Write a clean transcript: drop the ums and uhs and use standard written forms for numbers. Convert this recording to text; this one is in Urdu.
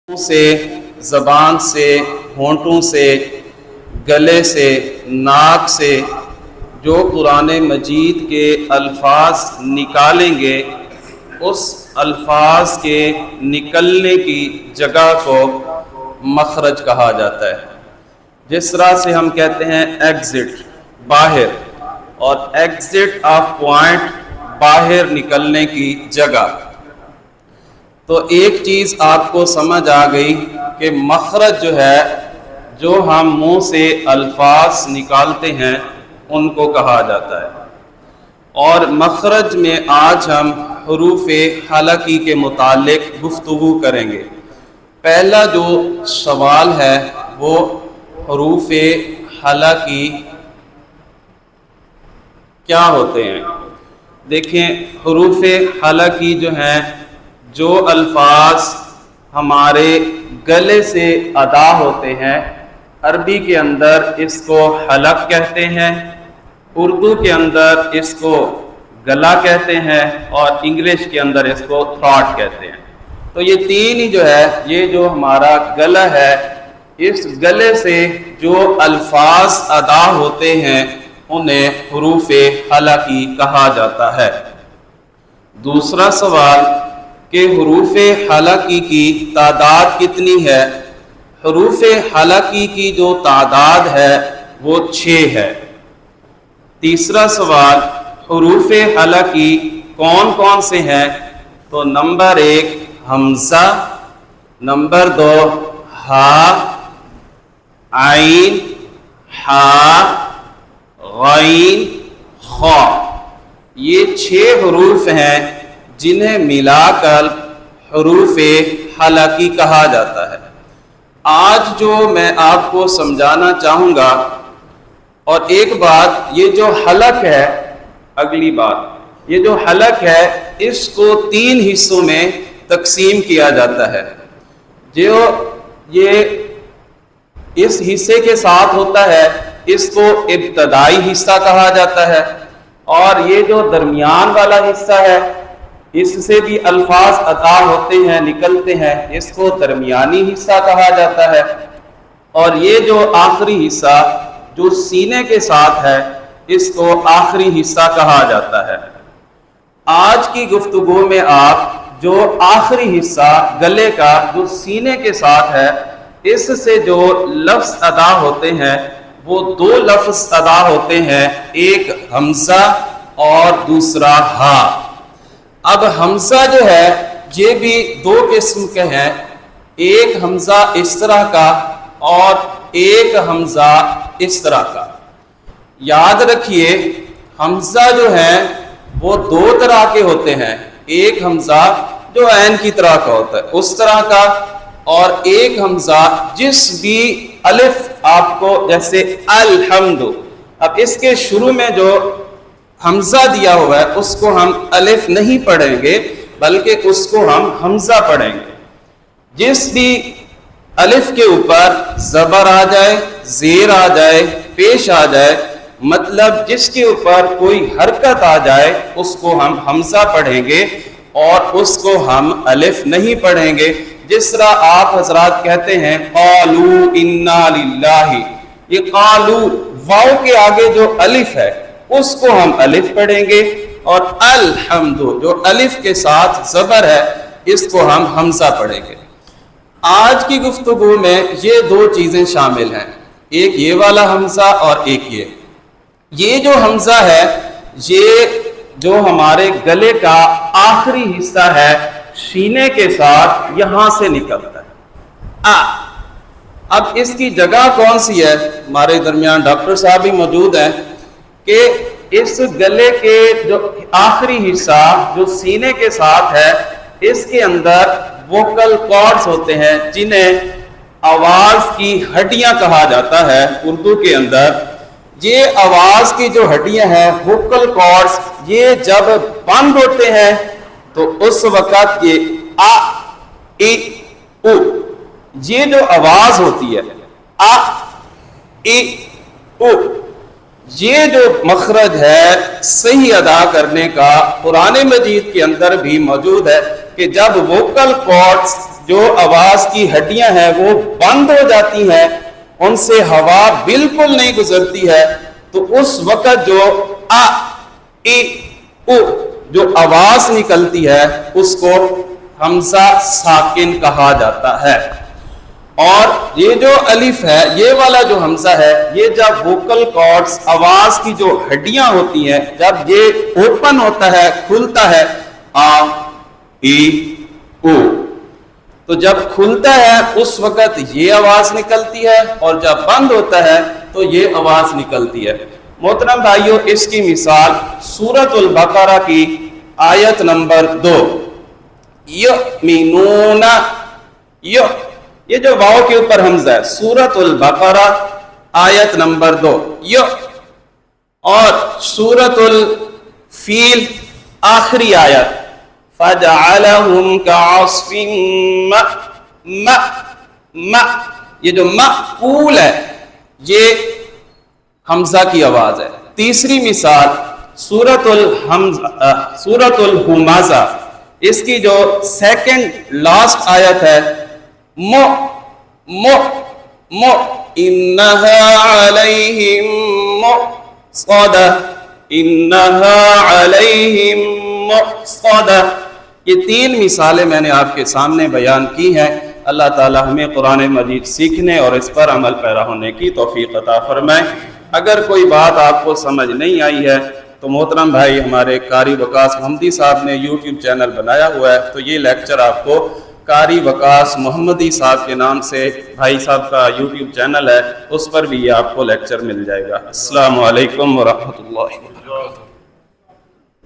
سے، زبان سے، ہونٹوں سے، گلے سے، ناک سے جو قرآن مجید کے الفاظ نکالیں گے اس الفاظ کے نکلنے کی جگہ کو مخرج کہا جاتا ہے۔ جس طرح سے ہم کہتے ہیں ایگزٹ باہر، اور ایگزٹ آف پوائنٹ باہر نکلنے کی جگہ، تو ایک چیز آپ کو سمجھ آ گئی کہ مخرج جو ہے، جو ہم منہ سے الفاظ نکالتے ہیں ان کو کہا جاتا ہے۔ اور مخرج میں آج ہم حروف حلقی کے متعلق گفتگو کریں گے۔ پہلا جو سوال ہے وہ حروف حلقی کیا ہوتے ہیں؟ دیکھیں، حروف حلقی جو ہیں، جو الفاظ ہمارے گلے سے ادا ہوتے ہیں، عربی کے اندر اس کو حلق کہتے ہیں، اردو کے اندر اس کو گلا کہتے ہیں، اور انگلش کے اندر اس کو تھروٹ کہتے ہیں۔ تو یہ تین ہی جو ہے، یہ جو ہمارا گلا ہے، اس گلے سے جو الفاظ ادا ہوتے ہیں انہیں حروف حلقی کہا جاتا ہے۔ دوسرا سوال کہ حروف حلقی کی تعداد کتنی ہے؟ حروف حلقی کی جو تعداد ہے وہ 6 ہے۔ تیسرا سوال، حروف حلقی کون کون سے ہیں؟ تو نمبر 1 حمزہ، نمبر 2 ہا، عین، ہا، غین، خا۔ یہ 6 حروف ہیں جنہیں ملا کر حروف حلقی کہا جاتا ہے۔ آج جو میں آپ کو سمجھانا چاہوں گا، اور ایک بات، یہ جو حلق ہے، اگلی بات، یہ جو حلق ہے اس کو 3 حصوں میں تقسیم کیا جاتا ہے۔ جو یہ اس حصے کے ساتھ ہوتا ہے اس کو ابتدائی حصہ کہا جاتا ہے، اور یہ جو درمیان والا حصہ ہے اس سے بھی الفاظ ادا ہوتے ہیں، نکلتے ہیں، اس کو درمیانی حصہ کہا جاتا ہے، اور یہ جو آخری حصہ جو سینے کے ساتھ ہے اس کو آخری حصہ کہا جاتا ہے۔ آج کی گفتگو میں آپ جو آخری حصہ گلے کا جو سینے کے ساتھ ہے اس سے جو لفظ ادا ہوتے ہیں وہ 2 لفظ ادا ہوتے ہیں، ایک حمزہ اور دوسرا ہا۔ اب حمزہ جو ہے یہ بھی 2 قسم کے ہیں، ایک حمزہ اس طرح کا اور ایک حمزہ اس طرح کا۔ یاد رکھیے، حمزہ جو ہے وہ 2 طرح کے ہوتے ہیں، ایک حمزہ جو عین کی طرح کا ہوتا ہے اس طرح کا، اور ایک حمزہ جس بھی الف آپ کو، جیسے الحمد، اب اس کے شروع میں جو حمزہ دیا ہوا ہے اس کو ہم الف نہیں پڑھیں گے بلکہ اس کو ہم حمزہ پڑھیں گے۔ جس بھی الف کے اوپر زبر آ جائے، زیر آ جائے، پیش آ جائے، مطلب جس کے اوپر کوئی حرکت آ جائے اس کو ہم حمزہ پڑھیں گے اور اس کو ہم الف نہیں پڑھیں گے۔ جس طرح آپ حضرات کہتے ہیں قالو انا للہ، یہ قالو واو کے آگے جو الف ہے اس کو ہم الف پڑھیں گے، اور الحمد جو الف کے ساتھ زبر ہے اس کو ہم حمزہ پڑھیں گے۔ آج کی گفتگو میں یہ 2 چیزیں شامل ہیں، ایک یہ والا حمزہ اور ایک یہ جو حمزہ ہے یہ جو ہمارے گلے کا آخری حصہ ہے سینے کے ساتھ یہاں سے نکلتا ہے۔ اب اس کی جگہ کون سی ہے؟ ہمارے درمیان ڈاکٹر صاحب بھی موجود ہیں کہ اس گلے کے جو آخری حصہ جو سینے کے ساتھ ہے اس کے اندر ووکل کارڈز ہوتے ہیں جنہیں آواز کی ہڈیاں کہا جاتا ہے اردو کے اندر۔ یہ آواز کی جو ہڈیاں ہیں ووکل کارڈز، یہ جب بند ہوتے ہیں تو اس وقت یہ آ ای او، یہ جو آواز ہوتی ہے آ ای او، یہ جو مخرج ہے صحیح ادا کرنے کا قرآن مجید کے اندر بھی موجود ہے کہ جب ووکل کارڈز جو آواز کی ہڈیاں ہیں وہ بند ہو جاتی ہیں، ان سے ہوا بالکل نہیں گزرتی ہے، تو اس وقت جو ا ای او جو آواز نکلتی ہے اس کو حمزہ ساکن کہا جاتا ہے۔ اور یہ جو الف ہے، یہ والا جو حمزہ ہے، یہ جب ووکل کارڈز آواز کی جو ہڈیاں ہوتی ہیں جب یہ اوپن ہوتا ہے، کھلتا ہے، آ ای او، تو جب کھلتا ہے اس وقت یہ آواز نکلتی ہے، اور جب بند ہوتا ہے تو یہ آواز نکلتی ہے۔ محترم بھائیو، اس کی مثال سورۃ البقرہ کی آیت نمبر 2، یؤمنون، یہ جو واو کے اوپر حمزہ ہے، سورۃ البقرہ آیت نمبر 2 اور سورۃ الفیل آخری آیت فَجَعَلَهُمْ كَعَصْفٍ یہ جو مقول ہے یہ حمزہ کی آواز ہے۔ تیسری مثال سورۃ الہمزہ، اس کی جو سیکنڈ لاسٹ آیت ہے، انہا علیہم مؤصدہ، انہا علیہم مؤصدہ۔ یہ 3 مثالیں میں نے آپ کے سامنے بیان کی ہیں۔ اللہ تعالی ہمیں قرآن مجید سیکھنے اور اس پر عمل پیرا ہونے کی توفیق عطا فرمائے۔ اگر کوئی بات آپ کو سمجھ نہیں آئی ہے تو محترم بھائی ہمارے قاری وقاص محمدی صاحب نے یوٹیوب چینل بنایا ہوا ہے، تو یہ لیکچر آپ کو قاری وقاص محمدی صاحب کے نام سے بھائی صاحب کا یوٹیوب چینل ہے، اس پر بھی یہ آپ کو لیکچر مل جائے گا۔ السلام علیکم ورحمۃ اللہ وبرکاتہ۔